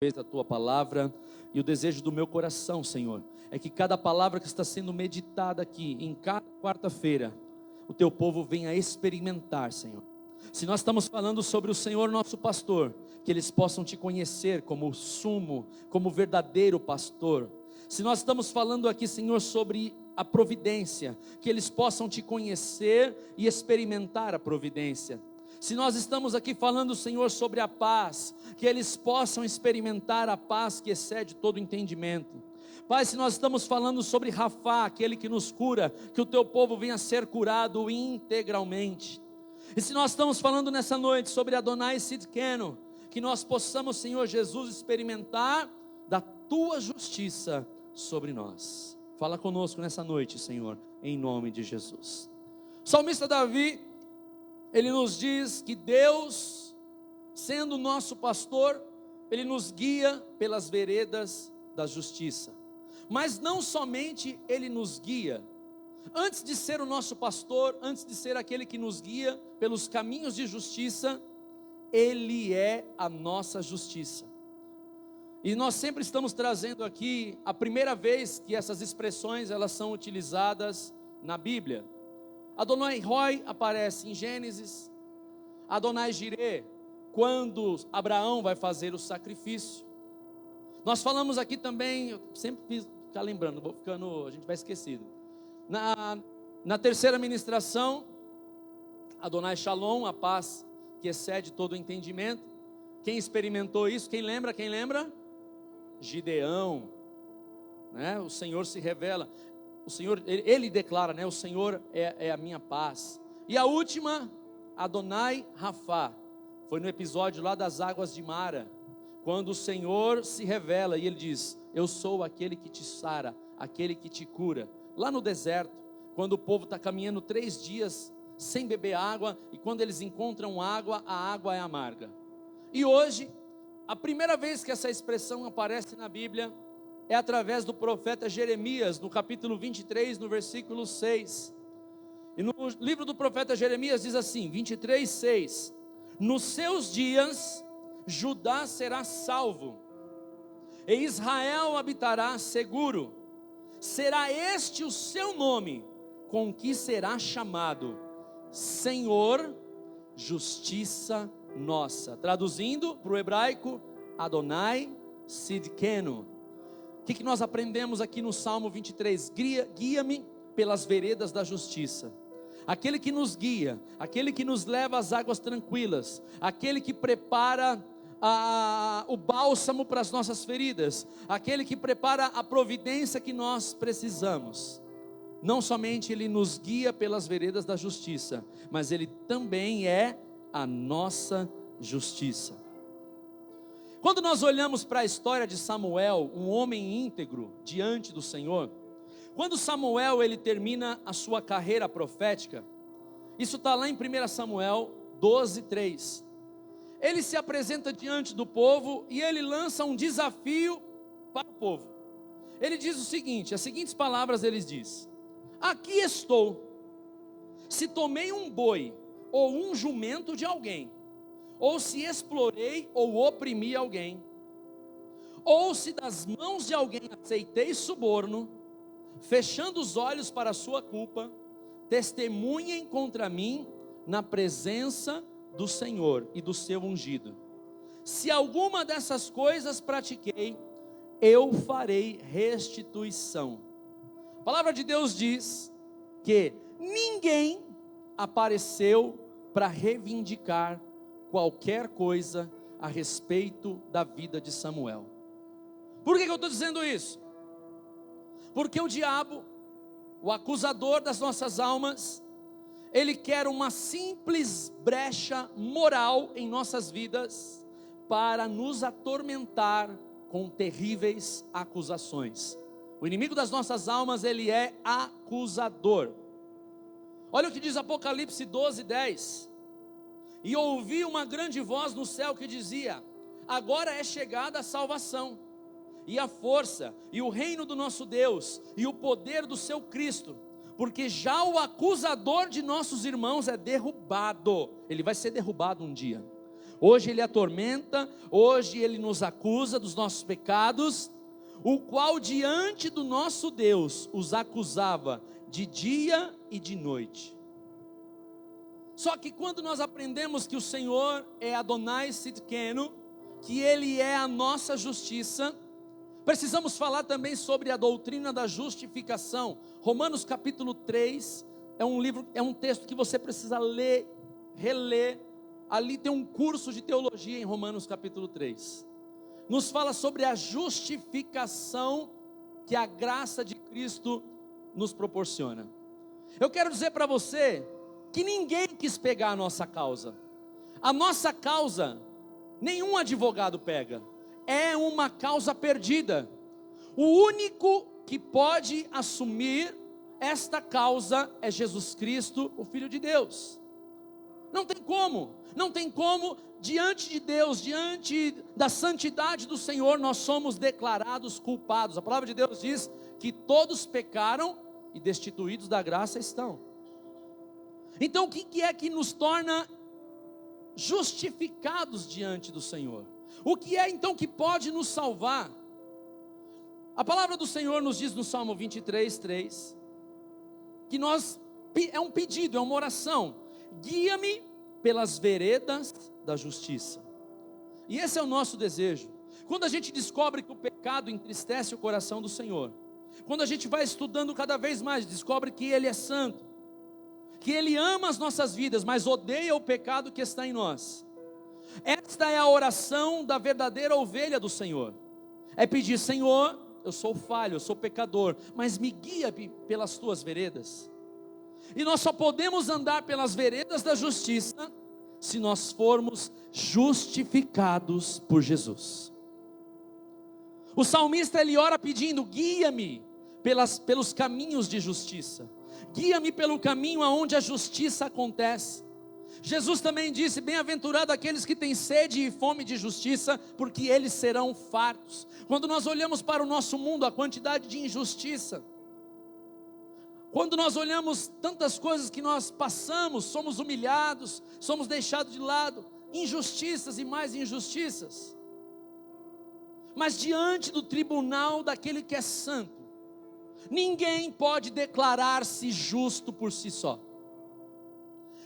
a tua palavra, e o desejo do meu coração, Senhor, é que cada palavra que está sendo meditada aqui, em cada quarta-feira, o teu povo venha experimentar, Senhor. Se nós estamos falando sobre o Senhor nosso pastor, que eles possam te conhecer como sumo, como verdadeiro pastor. Se nós estamos falando aqui, Senhor, sobre a providência, que eles possam te conhecer e experimentar a providência. Se nós estamos aqui falando, Senhor, sobre a paz, que eles possam experimentar a paz que excede todo entendimento. Pai, se nós estamos falando sobre Rafá, aquele que nos cura, que o teu povo venha ser curado integralmente. E se nós estamos falando nessa noite sobre Adonai Sidkenu, que nós possamos, Senhor Jesus, experimentar da tua justiça sobre nós. Fala conosco nessa noite, Senhor, em nome de Jesus. O salmista Davi, ele nos diz que Deus, sendo nosso pastor, ele nos guia pelas veredas da justiça. Mas não somente ele nos guia, antes de ser o nosso pastor, antes de ser aquele que nos guia pelos caminhos de justiça, ele é a nossa justiça. E nós sempre estamos trazendo aqui a primeira vez que essas expressões elas são utilizadas na Bíblia. Adonai Roi aparece em Gênesis, Adonai Jireh, quando Abraão vai fazer o sacrifício. Nós falamos aqui também, eu sempre fiz ficar lembrando, a gente vai esquecido. Na terceira ministração, Adonai Shalom, a paz que excede todo o entendimento. Quem experimentou isso? Quem lembra? Quem lembra? Gideão, né? O Senhor se revela. O Senhor, ele declara, né? O Senhor é a minha paz. E a última, Adonai Rafá, foi no episódio lá das águas de Mara, quando o Senhor se revela e ele diz: eu sou aquele que te sara, aquele que te cura. Lá no deserto, quando o povo está caminhando 3 dias sem beber água, e quando eles encontram água, a água é amarga. E hoje, a primeira vez que essa expressão aparece na Bíblia é através do profeta Jeremias, no capítulo 23, no versículo 6. E no livro do profeta Jeremias diz assim, 23, 6: nos seus dias Judá será salvo, e Israel habitará seguro. Será este o seu nome, com que será chamado Senhor, justiça nossa. Traduzindo para o hebraico, Adonai Sidkenu. O que nós aprendemos aqui no Salmo 23? Guia-me pelas veredas da justiça. Aquele que nos guia, aquele que nos leva às águas tranquilas, aquele que prepara o bálsamo para as nossas feridas, aquele que prepara a providência que nós precisamos. Não somente ele nos guia pelas veredas da justiça, mas ele também é a nossa justiça. Quando nós olhamos para a história de Samuel, um homem íntegro diante do Senhor, quando Samuel ele termina a sua carreira profética, isso está lá em 1 Samuel 12, 3. Ele se apresenta diante do povo e ele lança um desafio para o povo. Ele diz o seguinte, as seguintes palavras ele diz: aqui estou, se tomei um boi ou um jumento de alguém, ou se explorei ou oprimi alguém, ou se das mãos de alguém aceitei suborno, fechando os olhos para a sua culpa, testemunhem contra mim na presença do Senhor e do seu ungido. Se alguma dessas coisas pratiquei, eu farei restituição. A palavra de Deus diz que ninguém apareceu para reivindicar qualquer coisa a respeito da vida de Samuel. Por que eu estou dizendo isso? Porque o diabo, o acusador das nossas almas, ele quer uma simples brecha moral em nossas vidas para nos atormentar com terríveis acusações. O inimigo das nossas almas, ele é acusador. Olha o que diz Apocalipse 12, 10. E ouvi uma grande voz no céu que dizia: agora é chegada a salvação, e a força, e o reino do nosso Deus, e o poder do seu Cristo, porque já o acusador de nossos irmãos é derrubado. Ele vai ser derrubado um dia. Hoje ele atormenta, hoje ele nos acusa dos nossos pecados, o qual diante do nosso Deus os acusava de dia e de noite. Só que quando nós aprendemos que o Senhor é Adonai Sidkenu, que Ele é a nossa justiça, precisamos falar também sobre a doutrina da justificação. Romanos capítulo 3, é um texto que você precisa ler, reler. Ali tem um curso de teologia em Romanos capítulo 3. Nos fala sobre a justificação que a graça de Cristo nos proporciona. Eu quero dizer para você que ninguém quis pegar a nossa causa. A nossa causa, nenhum advogado pega. É uma causa perdida. O único que pode assumir esta causa é Jesus Cristo, o Filho de Deus. Não tem como, diante de Deus, diante da santidade do Senhor, nós somos declarados culpados. A palavra de Deus diz que todos pecaram e destituídos da graça estão. Então o que é que nos torna justificados diante do Senhor? O que é então que pode nos salvar? A palavra do Senhor nos diz no Salmo 23:3, que é um pedido, é uma oração: guia-me pelas veredas da justiça. E esse é o nosso desejo. Quando a gente descobre que o pecado entristece o coração do Senhor, quando a gente vai estudando cada vez mais, descobre que Ele é santo, que Ele ama as nossas vidas, mas odeia o pecado que está em nós. Esta é a oração da verdadeira ovelha do Senhor. É pedir: Senhor, eu sou falho, eu sou pecador, mas me guia pelas tuas veredas. E nós só podemos andar pelas veredas da justiça se nós formos justificados por Jesus. O salmista, ele ora pedindo: guia-me pelos caminhos de justiça, guia-me pelo caminho aonde a justiça acontece. Jesus também disse: bem-aventurado aqueles que têm sede e fome de justiça, porque eles serão fartos. Quando nós olhamos para o nosso mundo, a quantidade de injustiça, quando nós olhamos tantas coisas que nós passamos, somos humilhados, somos deixados de lado, injustiças e mais injustiças. Mas diante do tribunal daquele que é santo, ninguém pode declarar-se justo por si só.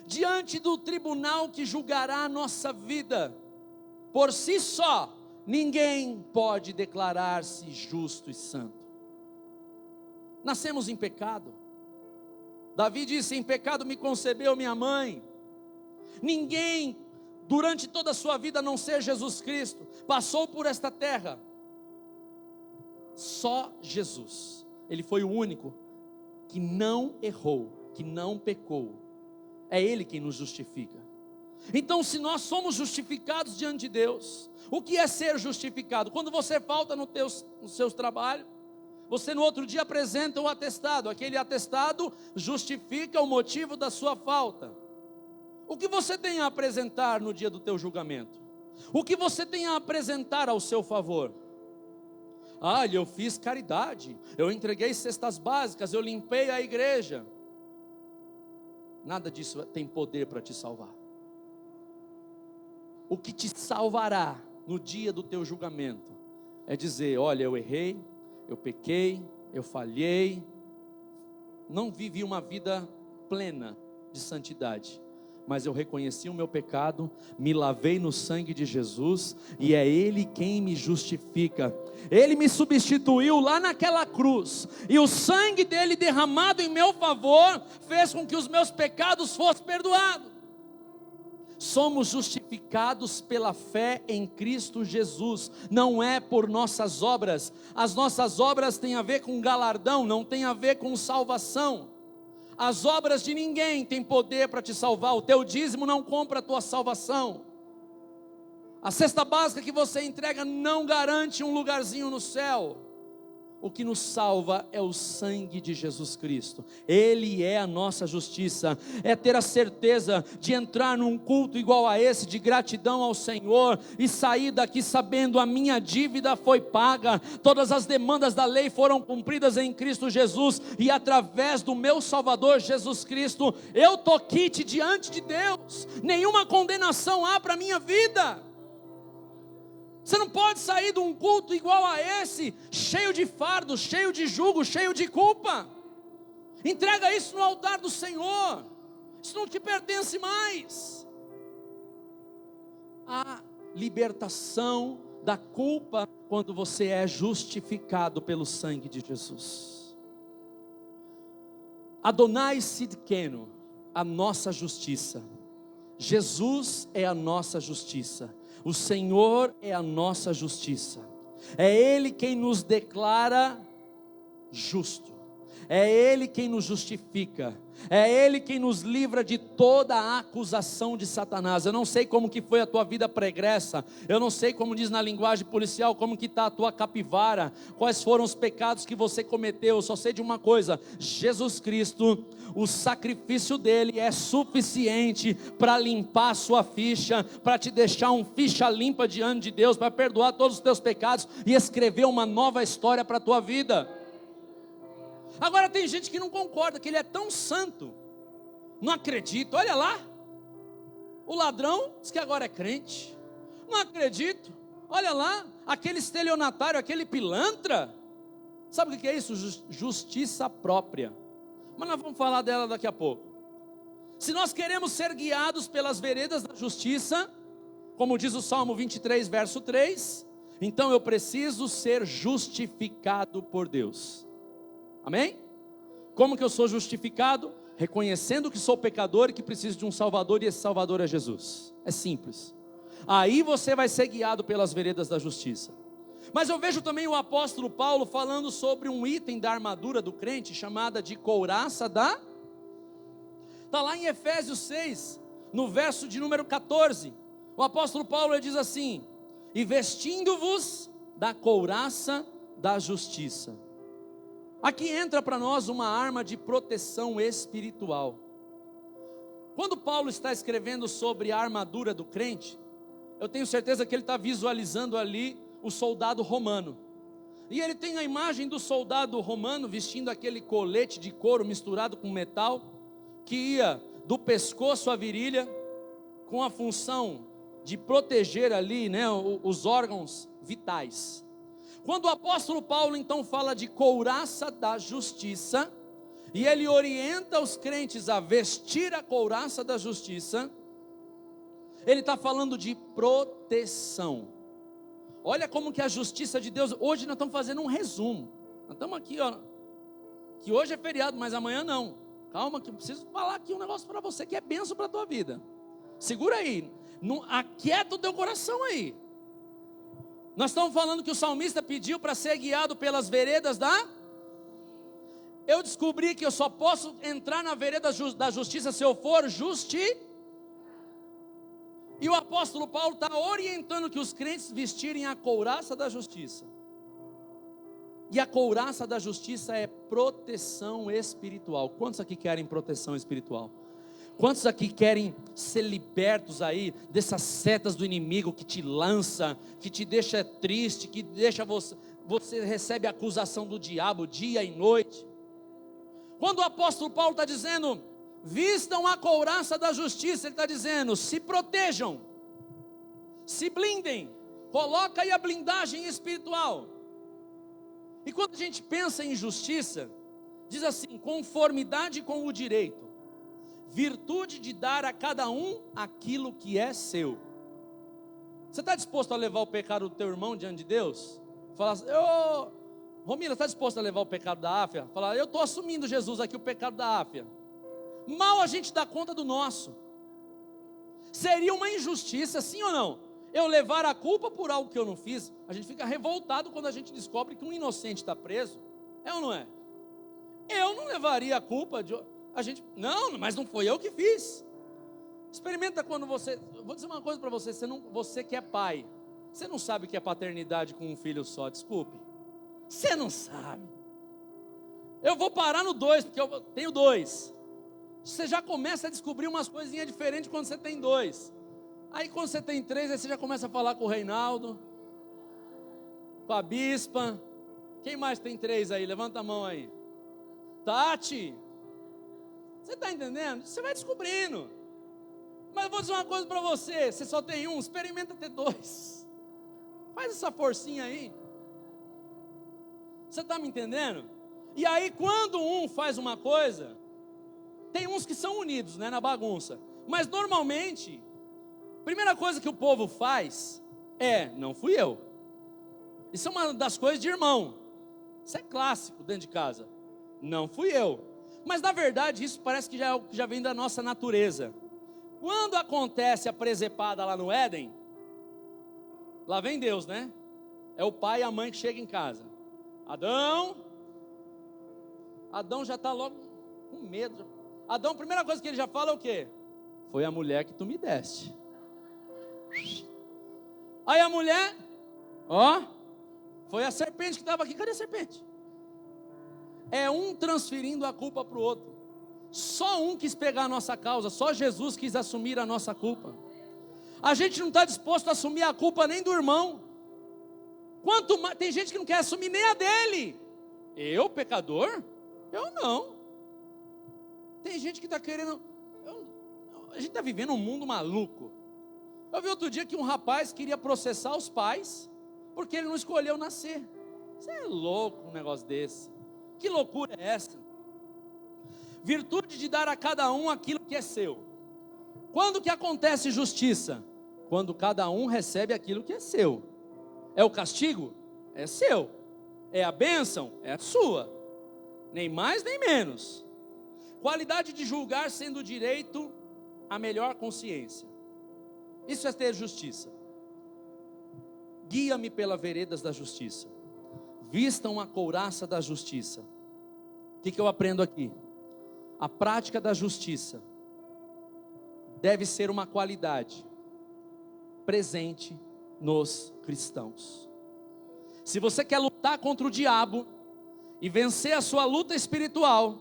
Diante do tribunal que julgará a nossa vida, por si só, ninguém pode declarar-se justo e santo. Nascemos em pecado. Davi disse: em pecado me concebeu minha mãe. Ninguém, durante toda a sua vida, a não ser Jesus Cristo, passou por esta terra. Só Jesus. Ele foi o único que não errou, que não pecou. É Ele quem nos justifica. Então, se nós somos justificados diante de Deus, o que é ser justificado? Quando você falta no seu trabalho, você no outro dia apresenta o atestado. Aquele atestado justifica o motivo da sua falta. O que você tem a apresentar no dia do teu julgamento? O que você tem a apresentar ao seu favor? Eu fiz caridade, eu entreguei cestas básicas, eu limpei a igreja. Nada disso tem poder para te salvar. O que te salvará no dia do teu julgamento é dizer: olha, eu errei, eu pequei, eu falhei, não vivi uma vida plena de santidade, mas eu reconheci o meu pecado, me lavei no sangue de Jesus, e é Ele quem me justifica. Ele me substituiu lá naquela cruz, e o sangue dele derramado em meu favor, fez com que os meus pecados fossem perdoados. Somos justificados pela fé em Cristo Jesus, não é por nossas obras. As nossas obras têm a ver com galardão, não tem a ver com salvação. As obras de ninguém têm poder para te salvar. O teu dízimo não compra a tua salvação. A cesta básica que você entrega não garante um lugarzinho no céu. o que nos salva é o sangue de Jesus Cristo. Ele é a nossa justiça. É ter a certeza de entrar num culto igual a esse, de gratidão ao Senhor, e sair daqui sabendo: a minha dívida foi paga, todas as demandas da lei foram cumpridas em Cristo Jesus, e através do meu Salvador Jesus Cristo, eu estou quite diante de Deus. Nenhuma condenação há para a minha vida. Você não pode sair de um culto igual a esse, cheio de fardos, cheio de jugo, cheio de culpa. Entrega isso no altar do Senhor. Isso não te pertence mais. A libertação da culpa quando você é justificado pelo sangue de Jesus. Adonai Sidkenu, a nossa justiça. Jesus é a nossa justiça. O Senhor é a nossa justiça. É Ele quem nos declara justo. É Ele quem nos justifica. É Ele quem nos livra de toda a acusação de Satanás. Eu não sei como que foi a tua vida pregressa. Eu não sei, como diz na linguagem policial, como que está a tua capivara. Quais foram os pecados que você cometeu. Eu só sei de uma coisa: Jesus Cristo, o sacrifício dele é suficiente para limpar a sua ficha, para te deixar um ficha limpa diante de Deus, para perdoar todos os teus pecados e escrever uma nova história para a tua vida. Agora tem gente que não concorda, que ele é tão santo. Não acredito, olha lá. O ladrão diz que agora é crente. Não acredito, olha lá. Aquele estelionatário, aquele pilantra. Sabe o que é isso? Justiça própria. Mas nós vamos falar dela daqui a pouco. Se nós queremos ser guiados pelas veredas da justiça, como diz o Salmo 23, verso 3, então eu preciso ser justificado por Deus. Amém? Como que eu sou justificado? Reconhecendo que sou pecador e que preciso de um Salvador, e esse Salvador é Jesus. É simples. Aí você vai ser guiado pelas veredas da justiça. Mas eu vejo também o apóstolo Paulo falando sobre um item da armadura do crente, chamada de couraça da... Está lá em Efésios 6, no verso de número 14. O apóstolo Paulo ele diz assim: e vestindo-vos da couraça da justiça. Aqui entra para nós uma arma de proteção espiritual. Quando Paulo está escrevendo sobre a armadura do crente, eu tenho certeza que ele está visualizando ali o soldado romano. E ele tem a imagem do soldado romano vestindo aquele colete de couro misturado com metal, que ia do pescoço à virilha, com a função de proteger ali, né, os órgãos vitais. Quando o apóstolo Paulo então fala de couraça da justiça, e ele orienta os crentes a vestir a couraça da justiça, ele está falando de proteção. Olha como que a justiça de Deus, hoje nós estamos fazendo um resumo, nós estamos aqui, ó, que hoje é feriado, mas amanhã não. Calma que eu preciso falar aqui um negócio para você, que é bênção para a tua vida. Segura aí, aquieta o teu coração aí. Nós estamos falando que o salmista pediu para ser guiado pelas veredas da... Eu descobri que eu só posso entrar na vereda da justiça se eu for E o apóstolo Paulo está orientando que os crentes vestirem a couraça da justiça. E a couraça da justiça é proteção espiritual. Quantos aqui querem proteção espiritual? Quantos aqui querem ser libertos aí dessas setas do inimigo que te lança, que te deixa triste, que deixa você recebe a acusação do diabo dia e noite? Quando o apóstolo Paulo está dizendo, vistam a couraça da justiça, ele está dizendo, se protejam, se blindem, coloca aí a blindagem espiritual. E quando a gente pensa em justiça, diz assim, conformidade com o direito, virtude de dar a cada um aquilo que é seu. Você está disposto a levar o pecado do teu irmão diante de Deus? Falar assim, Romila, está disposto a levar o pecado da Áfia? Falar, eu estou assumindo, Jesus, aqui o pecado da Áfia. Mal a gente dá conta do nosso. Seria uma injustiça, sim ou não? Eu levar a culpa por algo que eu não fiz. A gente fica revoltado quando a gente descobre que um inocente está preso. É ou não é? Eu não levaria a culpa de... não, mas não foi eu que fiz. Experimenta quando você... Vou dizer uma coisa para você, você que é pai, você não sabe o que é paternidade com um filho só, desculpe. Você não sabe. Eu vou parar no 2, porque eu tenho 2. Você já começa a descobrir umas coisinhas diferentes quando você tem 2. Aí quando você tem 3, aí você já começa a falar com o Reinaldo, com a Bispa. Quem mais tem 3 aí? Levanta a mão aí. Tati. Você está entendendo? Você vai descobrindo. Mas eu vou dizer uma coisa para você. Você só tem 1, experimenta ter 2. Faz essa forcinha aí. Você está me entendendo? E aí quando um faz uma coisa, tem uns que são unidos, né, na bagunça. Mas normalmente, a primeira coisa que o povo faz não fui eu. Isso é uma das coisas de irmão. Isso é clássico dentro de casa. Não fui eu. Mas na verdade isso parece que já é algo que já vem da nossa natureza. Quando acontece a presepada lá no Éden, lá vem Deus, né? É o pai e a mãe que chegam em casa. Adão já está logo com medo. Adão, a primeira coisa que ele já fala é o quê? Foi a mulher que tu me deste. Aí a mulher, foi a serpente que estava aqui. Cadê a serpente? É um transferindo a culpa para o outro. Só um quis pegar a nossa causa. Só Jesus quis assumir a nossa culpa. A gente não está disposto a assumir a culpa nem do irmão. Quanto mais, tem gente que não quer assumir nem a dele. Eu, pecador? Eu não. Tem gente que está querendo. A gente está vivendo um mundo maluco. Eu vi outro dia que um rapaz queria processar os pais porque ele não escolheu nascer. Você é louco um negócio desse. Que loucura é essa? Virtude de dar a cada um aquilo que é seu. Quando que acontece justiça? Quando cada um recebe aquilo que é seu. É o castigo? É seu. É a bênção? É sua. Nem mais nem menos. Qualidade de julgar sendo direito a melhor consciência. Isso é ter justiça. Guia-me pelas veredas da justiça. Vistam a couraça da justiça. O que eu aprendo aqui? A prática da justiça deve ser uma qualidade presente nos cristãos. Se você quer lutar contra o diabo e vencer a sua luta espiritual,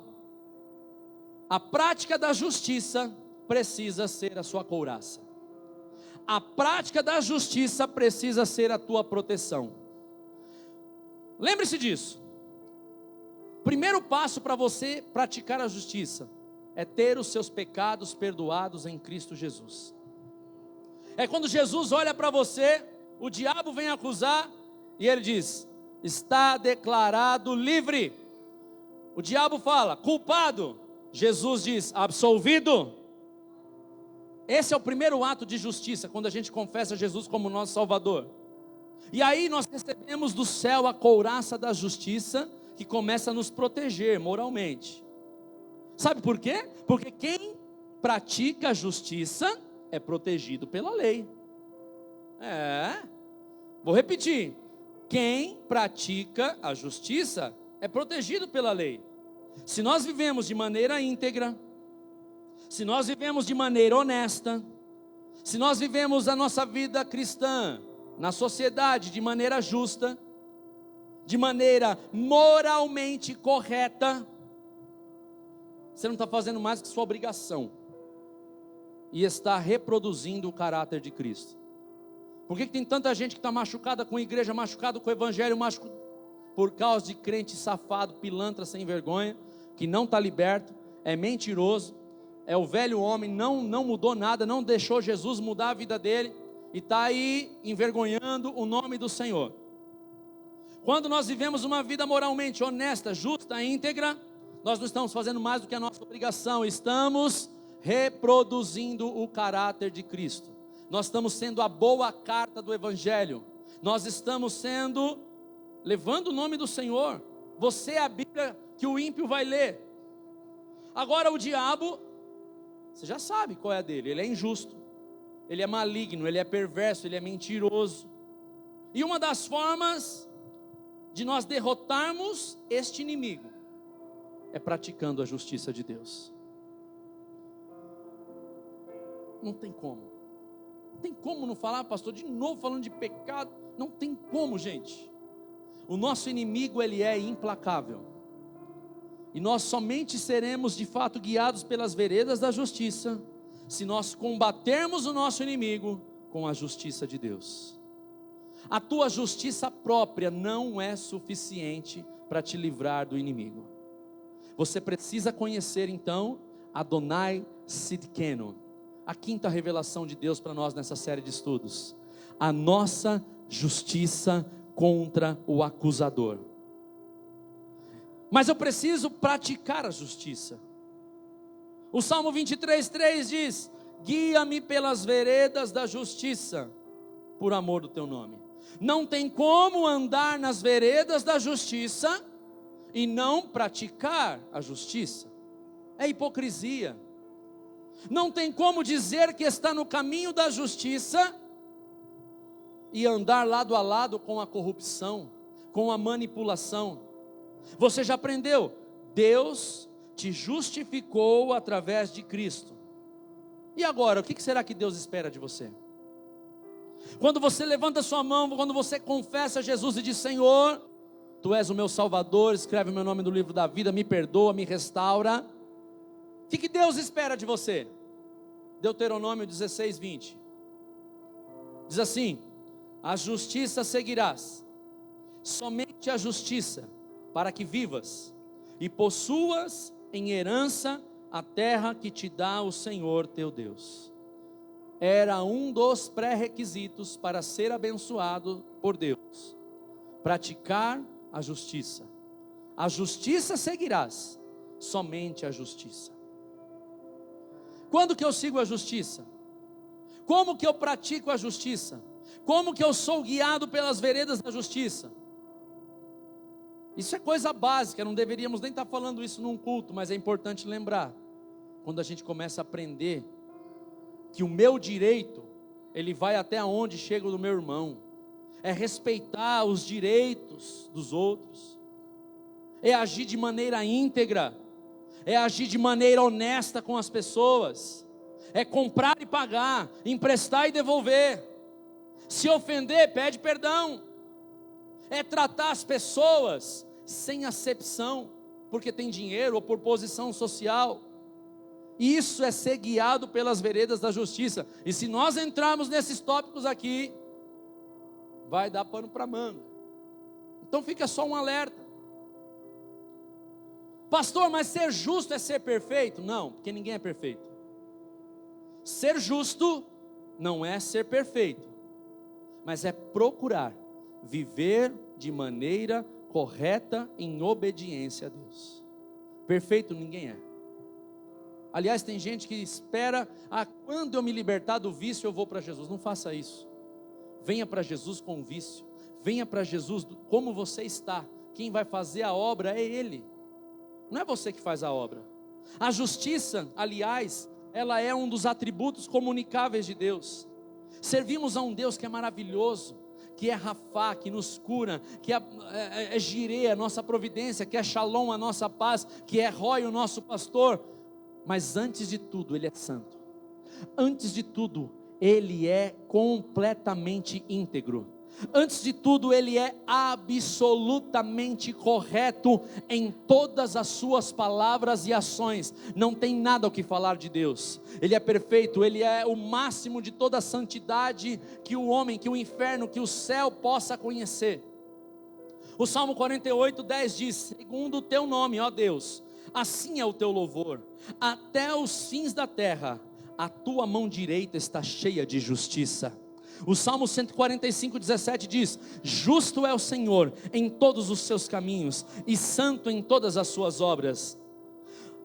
a prática da justiça precisa ser a sua couraça. A prática da justiça precisa ser a tua proteção. Lembre-se disso. Primeiro passo para você praticar a justiça é ter os seus pecados perdoados em Cristo Jesus. É quando Jesus olha para você, o diabo vem acusar e ele diz: está declarado livre. O diabo fala: culpado. Jesus diz: absolvido. Esse é o primeiro ato de justiça, quando a gente confessa Jesus como nosso Salvador. E aí nós recebemos do céu a couraça da justiça, que começa a nos proteger moralmente. Sabe por quê? Porque quem pratica a justiça é protegido pela lei. Vou repetir. Quem pratica a justiça é protegido pela lei. Se nós vivemos de maneira íntegra, se nós vivemos de maneira honesta, se nós vivemos a nossa vida cristã na sociedade de maneira justa, de maneira moralmente correta, você não está fazendo mais que sua obrigação e está reproduzindo o caráter de Cristo. Por que tem tanta gente que está machucada com a igreja, machucada com o evangelho, por causa de crente safado, pilantra sem vergonha, que não está liberto, é mentiroso, é o velho homem, não mudou nada, não deixou Jesus mudar a vida dele, e está aí envergonhando o nome do Senhor. Quando nós vivemos uma vida moralmente honesta, justa, íntegra, nós não estamos fazendo mais do que a nossa obrigação, estamos reproduzindo o caráter de Cristo. Nós estamos sendo a boa carta do evangelho. Nós estamos levando o nome do Senhor. Você é a Bíblia que o ímpio vai ler. Agora o diabo, você já sabe qual é a dele. Ele é injusto, ele é maligno, ele é perverso, ele é mentiroso. E uma das formas de nós derrotarmos este inimigo é praticando a justiça de Deus. Não tem como. Não tem como não falar, pastor, de novo falando de pecado. Não tem como, gente. O nosso inimigo, ele é implacável. E nós somente seremos de fato guiados pelas veredas da justiça, se nós combatermos o nosso inimigo com a justiça de Deus. A tua justiça própria não é suficiente para te livrar do inimigo. Você precisa conhecer então Adonai Sidkenu, a quinta revelação de Deus para nós nessa série de estudos. A nossa justiça contra o acusador. Mas eu preciso praticar a justiça. O Salmo 23:3 diz: guia-me pelas veredas da justiça, por amor do teu nome. Não tem como andar nas veredas da justiça e não praticar a justiça. É hipocrisia. Não tem como dizer que está no caminho da justiça e andar lado a lado com a corrupção, com a manipulação. Você já aprendeu? Deus te justificou através de Cristo. E agora, o que será que Deus espera de você? Quando você levanta sua mão, quando você confessa Jesus e diz: Senhor, Tu és o meu Salvador, escreve o meu nome no livro da vida, me perdoa, me restaura. O que Deus espera de você? Deuteronômio 16:20 diz assim: a justiça seguirás, somente a justiça, para que vivas e possuas em herança a terra que te dá o Senhor teu Deus. Era um dos pré-requisitos para ser abençoado por Deus: praticar a justiça. A justiça seguirás, somente a justiça. Quando que eu sigo a justiça? Como que eu pratico a justiça? Como que eu sou guiado pelas veredas da justiça? Isso é coisa básica, não deveríamos nem estar falando isso num culto, mas é importante lembrar. Quando a gente começa a aprender que o meu direito, ele vai até onde chega o do meu irmão. É respeitar os direitos dos outros. É agir de maneira íntegra. É agir de maneira honesta com as pessoas. É comprar e pagar, emprestar e devolver. Se ofender, pede perdão. É tratar as pessoas sem acepção, porque tem dinheiro ou por posição social. Isso é ser guiado pelas veredas da justiça. E se nós entrarmos nesses tópicos aqui, vai dar pano para manga. Então fica só um alerta. Pastor, mas ser justo é ser perfeito? Não, porque ninguém é perfeito. Ser justo não é ser perfeito, mas é procurar viver de maneira correta em obediência a Deus. Perfeito ninguém é. Aliás, tem gente que espera: quando eu me libertar do vício eu vou para Jesus. Não faça isso. Venha para Jesus com o vício. Venha para Jesus como você está. Quem vai fazer a obra é Ele. Não é você que faz a obra. A justiça, aliás, ela é um dos atributos comunicáveis de Deus. Servimos a um Deus que é maravilhoso, que é Rafá, que nos cura, que é Jireh, a nossa providência, que é Shalom, a nossa paz, que é Roi, o nosso pastor. Mas antes de tudo, Ele é santo. Antes de tudo, Ele é completamente íntegro. Antes de tudo, Ele é absolutamente correto em todas as suas palavras e ações. Não tem nada o que falar de Deus. Ele é perfeito, Ele é o máximo de toda a santidade que o homem, que o inferno, que o céu possa conhecer. O Salmo 48:10 diz: segundo o teu nome, ó Deus, assim é o teu louvor, até os fins da terra, a tua mão direita está cheia de justiça. O Salmo 145:17 diz: justo é o Senhor em todos os seus caminhos, e santo em todas as suas obras.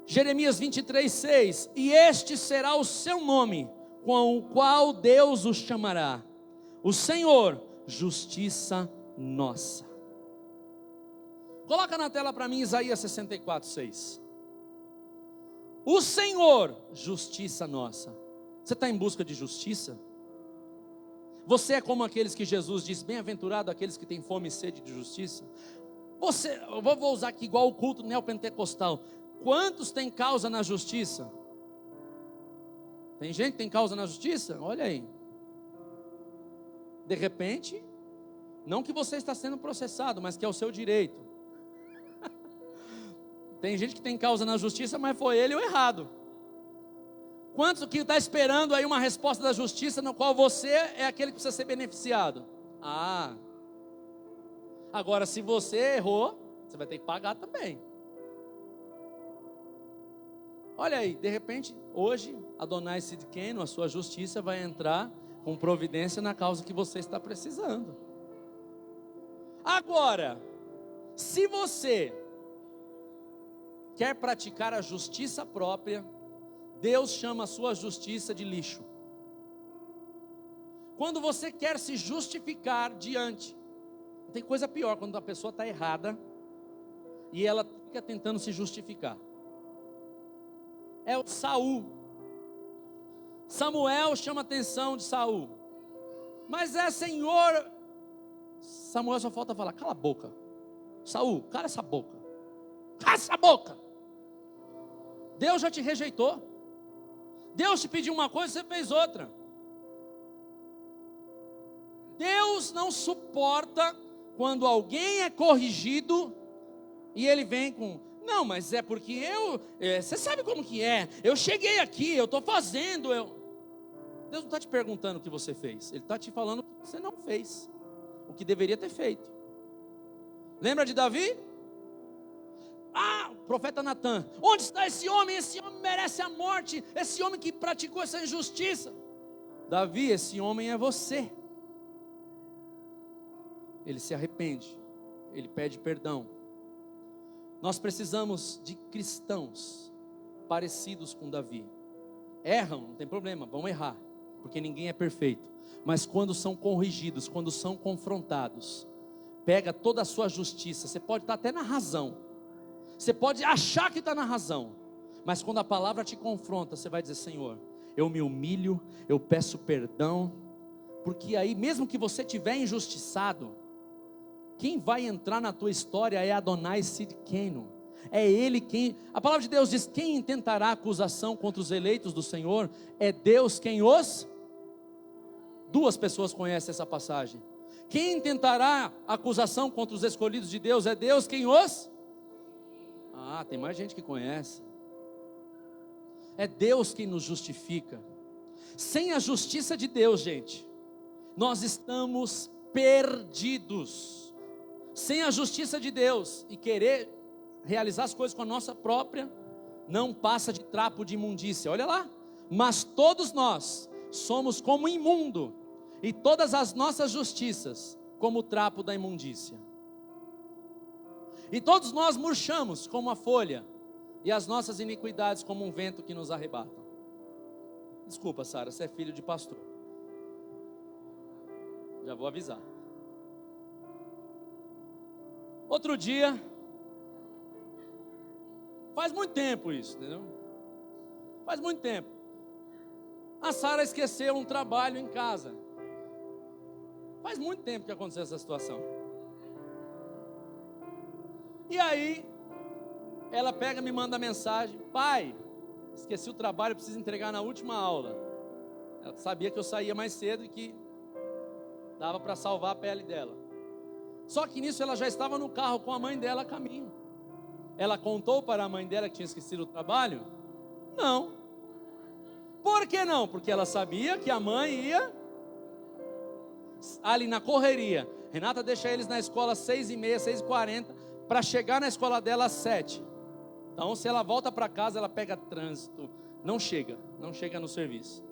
Jeremias 23:6: e este será o seu nome, com o qual Deus o chamará, o Senhor, justiça nossa. Coloca na tela para mim Isaías 64:6. O Senhor, justiça nossa. Você está em busca de justiça? Você é como aqueles que Jesus diz: bem-aventurado aqueles que têm fome e sede de justiça. Eu vou usar aqui igual o culto neopentecostal. Quantos têm causa na justiça? Tem gente que tem causa na justiça? Olha aí. De repente, Não que você está sendo processado, mas que é o seu direito. Tem gente que tem causa na justiça, mas foi ele o errado. Quantos que está esperando aí uma resposta da justiça no qual você é aquele que precisa ser beneficiado? Agora se você errou, você vai ter que pagar também. Olha aí, de repente, hoje, Adonai Sidkenu, a sua justiça vai entrar com providência na causa que você está precisando. Agora, se você quer praticar a justiça própria, Deus chama a sua justiça de lixo. Quando você quer se justificar diante, não tem coisa pior quando a pessoa está errada e ela fica tentando se justificar. É o Saul. Samuel chama a atenção de Saul. Mas Senhor. Samuel só falta falar, cala a boca. Saul, cala essa boca. Cala essa boca. Deus já te rejeitou. Deus te pediu uma coisa, você fez outra. Deus não suporta quando alguém é corrigido e ele vem com... Não, mas é porque você sabe como que é. Eu cheguei aqui, eu estou fazendo. Deus não está te perguntando o que você fez. Ele está te falando o que você não fez. O que deveria ter feito. Lembra de Davi? O profeta Natan. Onde está esse homem? Esse homem merece a morte. Esse homem que praticou essa injustiça. Davi, esse homem é você. Ele se arrepende. Ele pede perdão. Nós precisamos de cristãos parecidos com Davi. Erram, não tem problema, vão errar, porque ninguém é perfeito. Mas quando são corrigidos, quando são confrontados, pega toda a sua justiça. Você pode estar até na razão, você pode achar que está na razão, mas quando a palavra te confronta, você vai dizer: Senhor, eu me humilho, eu peço perdão. Porque aí, mesmo que você estiver injustiçado, quem vai entrar na tua história é Adonai Sidkenu. É Ele quem... A palavra de Deus diz: quem intentará acusação contra os eleitos do Senhor? É Deus quem os... Duas pessoas conhecem essa passagem. Quem intentará acusação contra os escolhidos de Deus? É Deus quem os... tem mais gente que conhece. É Deus quem nos justifica. Sem a justiça de Deus, gente, nós estamos perdidos. Sem a justiça de Deus e querer realizar as coisas com a nossa própria, não passa de trapo de imundícia. Olha lá. Mas todos nós somos como imundo, e todas as nossas justiças como o trapo da imundícia. E todos nós murchamos como a folha, e as nossas iniquidades como um vento que nos arrebata. Desculpa, Sara, você é filho de pastor. Já vou avisar. Outro dia, faz muito tempo isso, entendeu? Faz muito tempo. A Sara esqueceu um trabalho em casa. Faz muito tempo que aconteceu essa situação. E aí, ela pega e me manda mensagem: pai, esqueci o trabalho, preciso entregar na última aula. Ela sabia que eu saía mais cedo e que dava para salvar a pele dela. Só que nisso ela já estava no carro com a mãe dela a caminho. Ela contou para a mãe dela que tinha esquecido o trabalho? Não. Por que não? Porque ela sabia que a mãe ia ali na correria. Renata deixa eles na escola 6h30, 6h40, para chegar na escola dela às 7h. Então se ela volta para casa, ela pega trânsito, não chega no serviço.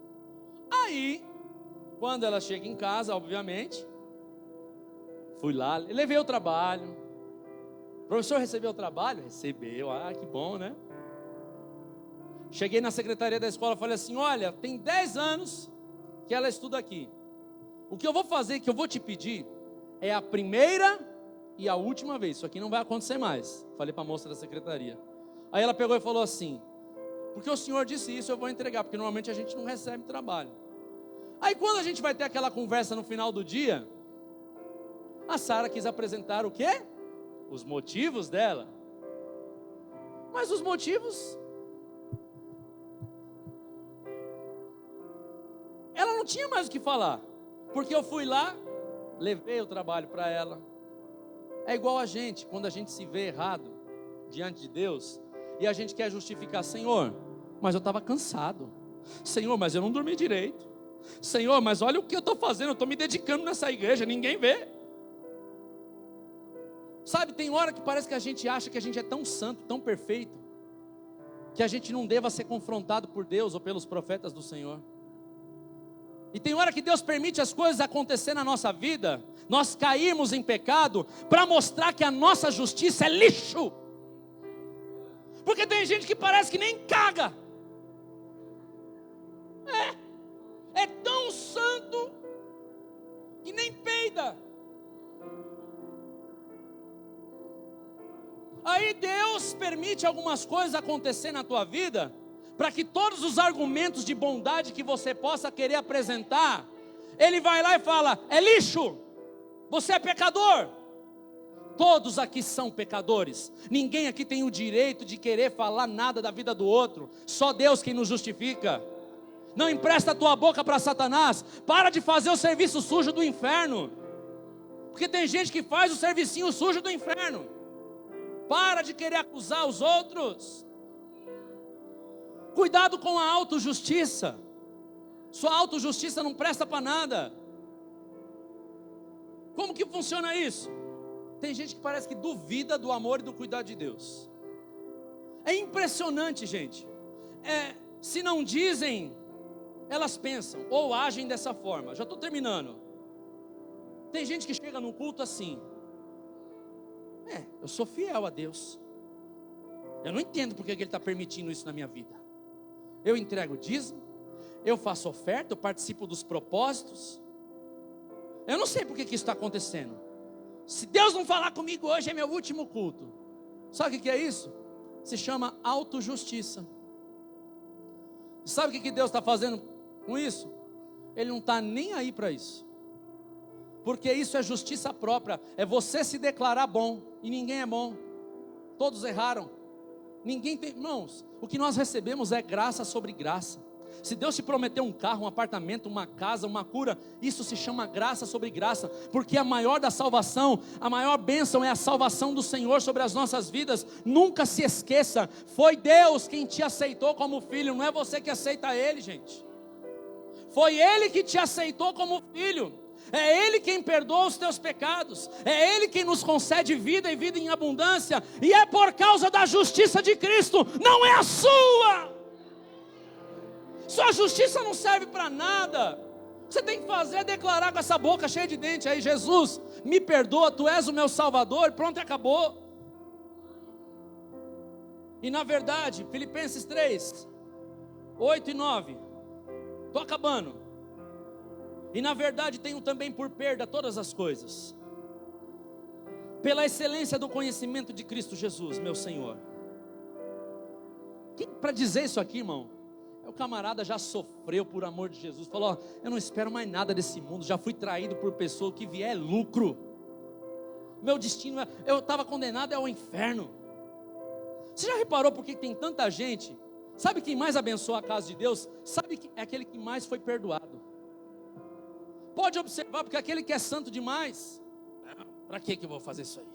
Aí, quando ela chega em casa, obviamente, fui lá, levei o trabalho. O professor recebeu o trabalho? Recebeu, que bom, né? Cheguei na secretaria da escola, falei assim: olha, tem 10 anos que ela estuda aqui. O que eu vou fazer, que eu vou te pedir, é a primeira e a última vez. Isso aqui não vai acontecer mais. Falei para a moça da secretaria. Aí ela pegou e falou assim: porque o senhor disse isso, eu vou entregar, porque normalmente a gente não recebe trabalho. Aí quando a gente vai ter aquela conversa no final do dia, a Sara quis apresentar o quê? Os motivos dela. Mas os motivos, ela não tinha mais o que falar, porque eu fui lá, levei o trabalho para ela. É igual a gente, quando a gente se vê errado diante de Deus, e a gente quer justificar: Senhor, mas eu estava cansado. Senhor, mas eu não dormi direito. Senhor, mas olha o que eu estou fazendo, eu estou me dedicando nessa igreja, ninguém vê. Sabe, tem hora que parece que a gente acha que a gente é tão santo, tão perfeito, que a gente não deva ser confrontado por Deus ou pelos profetas do Senhor. E tem hora que Deus permite as coisas acontecer na nossa vida, nós caímos em pecado, para mostrar que a nossa justiça é lixo. Porque tem gente que parece que nem caga. É tão santo que nem peida. Aí Deus permite algumas coisas acontecer na tua vida, para que todos os argumentos de bondade que você possa querer apresentar, Ele vai lá e fala: é lixo, você é pecador. Todos aqui são pecadores, ninguém aqui tem o direito de querer falar nada da vida do outro, só Deus quem nos justifica. Não empresta a tua boca para Satanás, para de fazer o serviço sujo do inferno, porque tem gente que faz o servicinho sujo do inferno. Para de querer acusar os outros. Cuidado com a autojustiça. Sua autojustiça não presta para nada. Como que funciona isso? Tem gente que parece que duvida do amor e do cuidado de Deus. É impressionante, gente. Se não dizem, elas pensam ou agem dessa forma. Já estou terminando. Tem gente que chega no culto assim: eu sou fiel a Deus, eu não entendo porque que Ele está permitindo isso na minha vida. Eu entrego dízimo, eu faço oferta, eu participo dos propósitos. Eu não sei porque que isso está acontecendo. Se Deus não falar comigo hoje, é meu último culto. Sabe o que é isso? Se chama autojustiça. Sabe o que Deus está fazendo com isso? Ele não está nem aí para isso. Porque isso é justiça própria. É você se declarar bom. E ninguém é bom. Todos erraram. Ninguém tem. Irmãos, o que nós recebemos é graça sobre graça. Se Deus te prometeu um carro, um apartamento, uma casa, uma cura, isso se chama graça sobre graça. Porque a maior da salvação, a maior bênção é a salvação do Senhor sobre as nossas vidas. Nunca se esqueça, foi Deus quem te aceitou como filho. Não é você que aceita Ele, gente. Foi Ele que te aceitou como filho. É Ele quem perdoa os teus pecados. É Ele quem nos concede vida e vida em abundância. E é por causa da justiça de Cristo, não é a sua. Sua justiça não serve para nada. Você tem que fazer é declarar com essa boca cheia de dente aí: Jesus, me perdoa, Tu és o meu Salvador. Pronto, acabou. E na verdade, Filipenses 3, 8 e 9. Estou acabando. E na verdade tenho também por perda todas as coisas, pela excelência do conhecimento de Cristo Jesus, meu Senhor. Para dizer isso aqui, irmão, o camarada já sofreu por amor de Jesus. Falou: eu não espero mais nada desse mundo, já fui traído por pessoa, o que vier é lucro. Meu destino, eu estava condenado ao inferno. Você já reparou por que tem tanta gente? Sabe quem mais abençoa a casa de Deus? Sabe que é aquele que mais foi perdoado. Pode observar, porque aquele que é santo demais, para que eu vou fazer isso aí?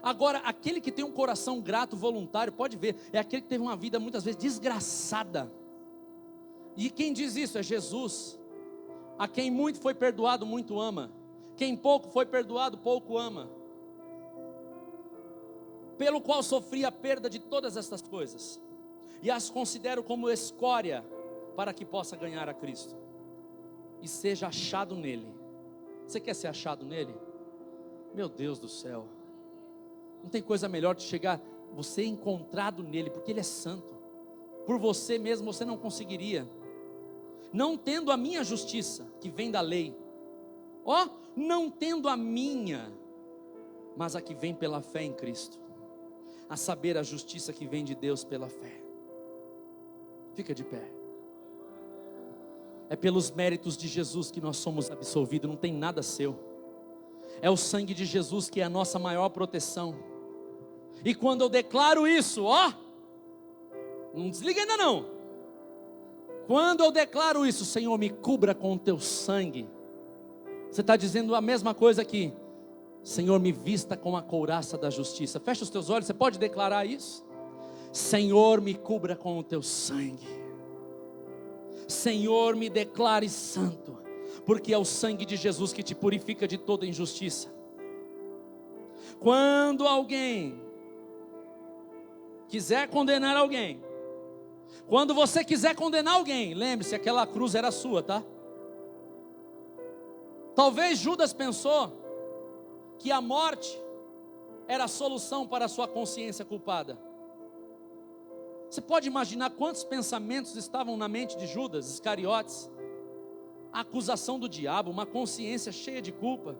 Agora, aquele que tem um coração grato, voluntário, pode ver, é aquele que teve uma vida muitas vezes desgraçada. E quem diz isso é Jesus. A quem muito foi perdoado, muito ama. Quem pouco foi perdoado, pouco ama. Pelo qual sofri a perda de todas estas coisas, e as considero como escória, para que possa ganhar a Cristo e seja achado nele. Você quer ser achado nele? Meu Deus do céu, não tem coisa melhor de chegar, você encontrado nele, porque ele é santo. Por você mesmo você não conseguiria. Não tendo a minha justiça, que vem da lei, não tendo a minha, mas a que vem pela fé em Cristo, a saber, a justiça que vem de Deus pela fé. Fica de pé. É pelos méritos de Jesus que nós somos absolvidos, não tem nada seu. É o sangue de Jesus que é a nossa maior proteção. E quando eu declaro isso, não desliga ainda não. Quando eu declaro isso: Senhor, me cubra com o teu sangue, Você está dizendo a mesma coisa aqui. Senhor, me vista com a couraça da justiça. Fecha os teus olhos, você pode declarar isso? Senhor, me cubra com o teu sangue. Senhor, me declare santo, porque é o sangue de Jesus que te purifica de toda injustiça. Quando alguém quiser condenar alguém, quando você quiser condenar alguém, lembre-se, aquela cruz era sua, tá? Talvez Judas pensou que a morte era a solução para a sua consciência culpada. Você pode imaginar quantos pensamentos estavam na mente de Judas Iscariotes? A acusação do diabo, uma consciência cheia de culpa.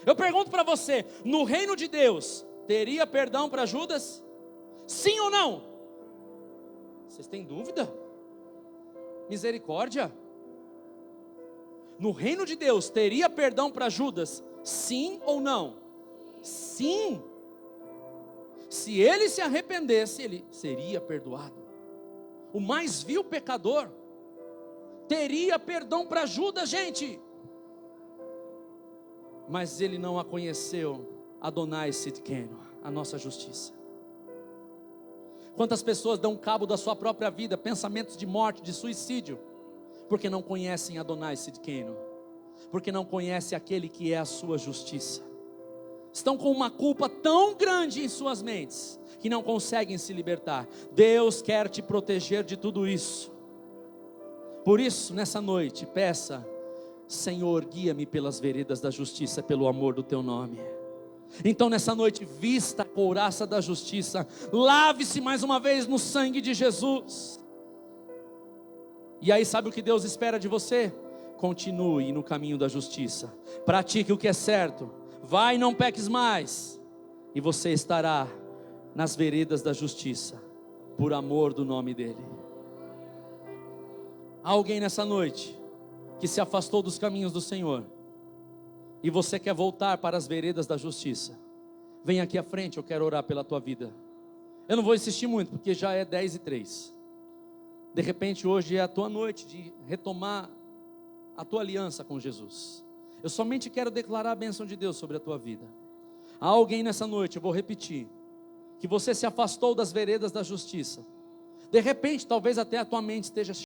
Eu pergunto para você, no reino de Deus, teria perdão para Judas? Sim ou não? Vocês têm dúvida? Misericórdia? No reino de Deus, teria perdão para Judas? Sim ou não? Sim. Se ele se arrependesse, ele seria perdoado. O mais vil pecador teria perdão para Judas, gente. Mas ele não a conheceu, Adonai Sidkenu, a nossa justiça. Quantas pessoas dão cabo da sua própria vida, pensamentos de morte, de suicídio, porque não conhecem Adonai Sidkenu, porque não conhecem aquele que é a sua justiça. Estão com uma culpa tão grande em suas mentes, que não conseguem se libertar. Deus quer te proteger de tudo isso. Por isso, nessa noite, peça: Senhor, guia-me pelas veredas da justiça, pelo amor do teu nome. Então nessa noite, vista a couraça da justiça, lave-se mais uma vez no sangue de Jesus. E aí sabe o que Deus espera de você? Continue no caminho da justiça, pratique o que é certo, vai e não peques mais, e você estará nas veredas da justiça, por amor do nome dEle. Há alguém nessa noite que se afastou dos caminhos do Senhor, e você quer voltar para as veredas da justiça? Vem aqui à frente, eu quero orar pela tua vida. Eu não vou insistir muito, porque já é 10:03. De repente hoje é a tua noite de retomar a tua aliança com Jesus. Eu somente quero declarar a bênção de Deus sobre a tua vida. Há alguém nessa noite, eu vou repetir, que você se afastou das veredas da justiça. De repente, talvez até a tua mente esteja